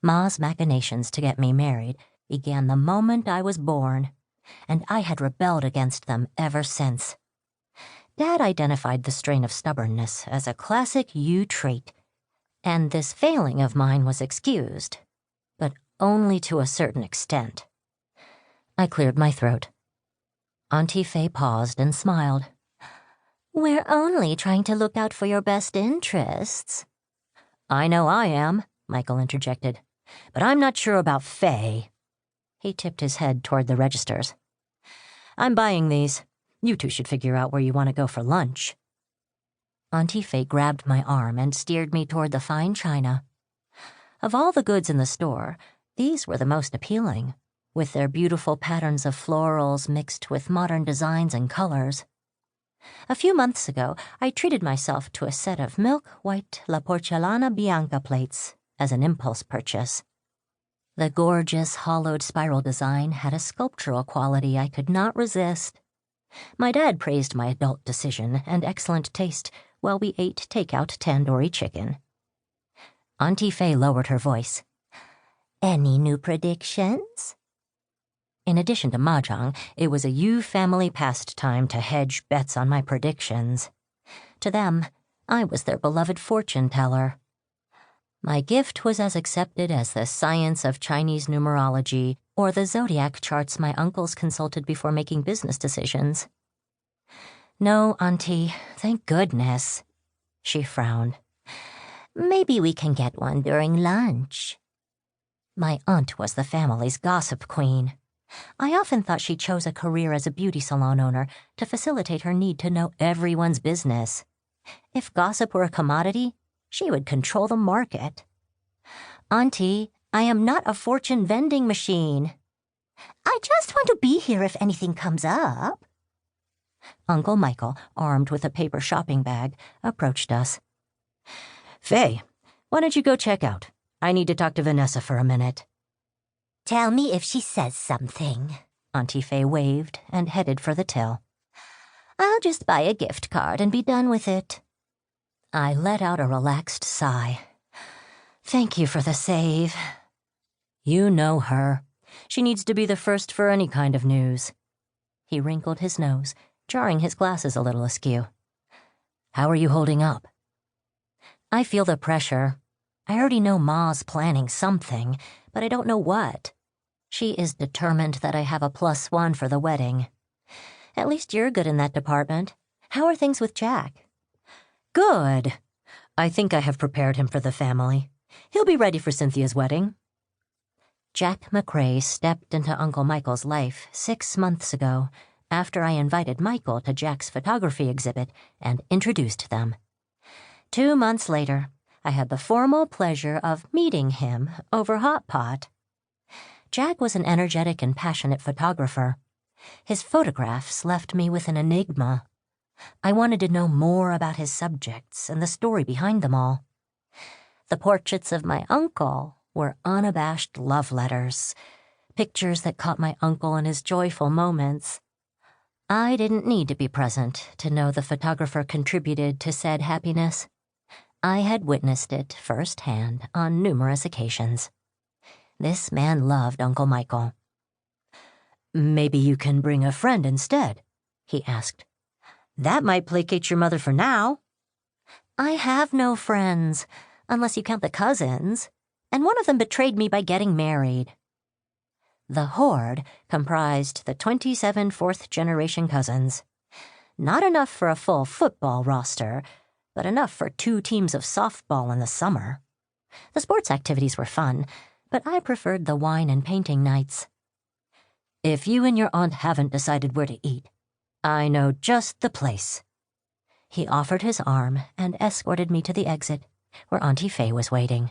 Ma's machinations to get me married began the moment I was born, and I had rebelled against them ever since. Dad identified the strain of stubbornness as a classic Yu trait, and this failing of mine was excused, but only to a certain extent. I cleared my throat. Auntie Faye paused and smiled. "We're only trying to look out for your best interests." "I know I am," Michael interjected, "but I'm not sure about Faye." He tipped his head toward the registers. "I'm buying these. You two should figure out where you want to go for lunch." Auntie Faye grabbed my arm and steered me toward the fine china. Of all the goods in the store, these were the most appealing, with their beautiful patterns of florals mixed with modern designs and colors. A few months ago, I treated myself to a set of milk-white La Porcelana Bianca plates as an impulse purchase. The gorgeous, hollowed spiral design had a sculptural quality I could not resist. My dad praised my adult decision and excellent taste while we ate takeout tandoori chicken. Auntie Faye lowered her voice. "Any new predictions?" In addition to mahjong, it was a Yu family pastime to hedge bets on my predictions. To them, I was their beloved fortune teller. My gift was as accepted as the science of Chinese numerology or the zodiac charts my uncles consulted before making business decisions. "No, Auntie, thank goodness." She frowned. "Maybe we can get one during lunch." My aunt was the family's gossip queen. I often thought she chose a career as a beauty salon owner to facilitate her need to know everyone's business. If gossip were a commodity, she would control the market. "Auntie, I am not a fortune vending machine." "I just want to be here if anything comes up." Uncle Michael, armed with a paper shopping bag, approached us. "Faye, why don't you go check out? I need to talk to Vanessa for a minute." "Tell me if she says something." Auntie Faye waved and headed for the till. "I'll just buy a gift card and be done with it." I let out a relaxed sigh. "Thank you for the save." "You know her. She needs to be the first for any kind of news." He wrinkled his nose, jarring his glasses a little askew. "How are you holding up?" "I feel the pressure. I already know Ma's planning something, but I don't know what. She is determined that I have a +1 for the wedding. At least you're good in that department. How are things with Jack?" "Good. I think I have prepared him for the family. He'll be ready for Cynthia's wedding." Jack McRae stepped into Uncle Michael's life 6 months ago, after I invited Michael to Jack's photography exhibit and introduced them. 2 months later, I had the formal pleasure of meeting him over hot pot. Jack was an energetic and passionate photographer. His photographs left me with an enigma. I wanted to know more about his subjects and the story behind them all. The portraits of my uncle were unabashed love letters, pictures that caught my uncle in his joyful moments. I didn't need to be present to know the photographer contributed to said happiness. I had witnessed it firsthand on numerous occasions. This man loved Uncle Michael. "Maybe you can bring a friend instead," he asked. "That might placate your mother for now." "I have no friends, unless you count the cousins, and one of them betrayed me by getting married." The horde comprised the 27 fourth-generation cousins. Not enough for a full football roster, but enough for 2 teams of softball in the summer. The sports activities were fun, but I preferred the wine and painting nights. "If you and your aunt haven't decided where to eat, I know just the place." He offered his arm and escorted me to the exit, where Auntie Faye was waiting.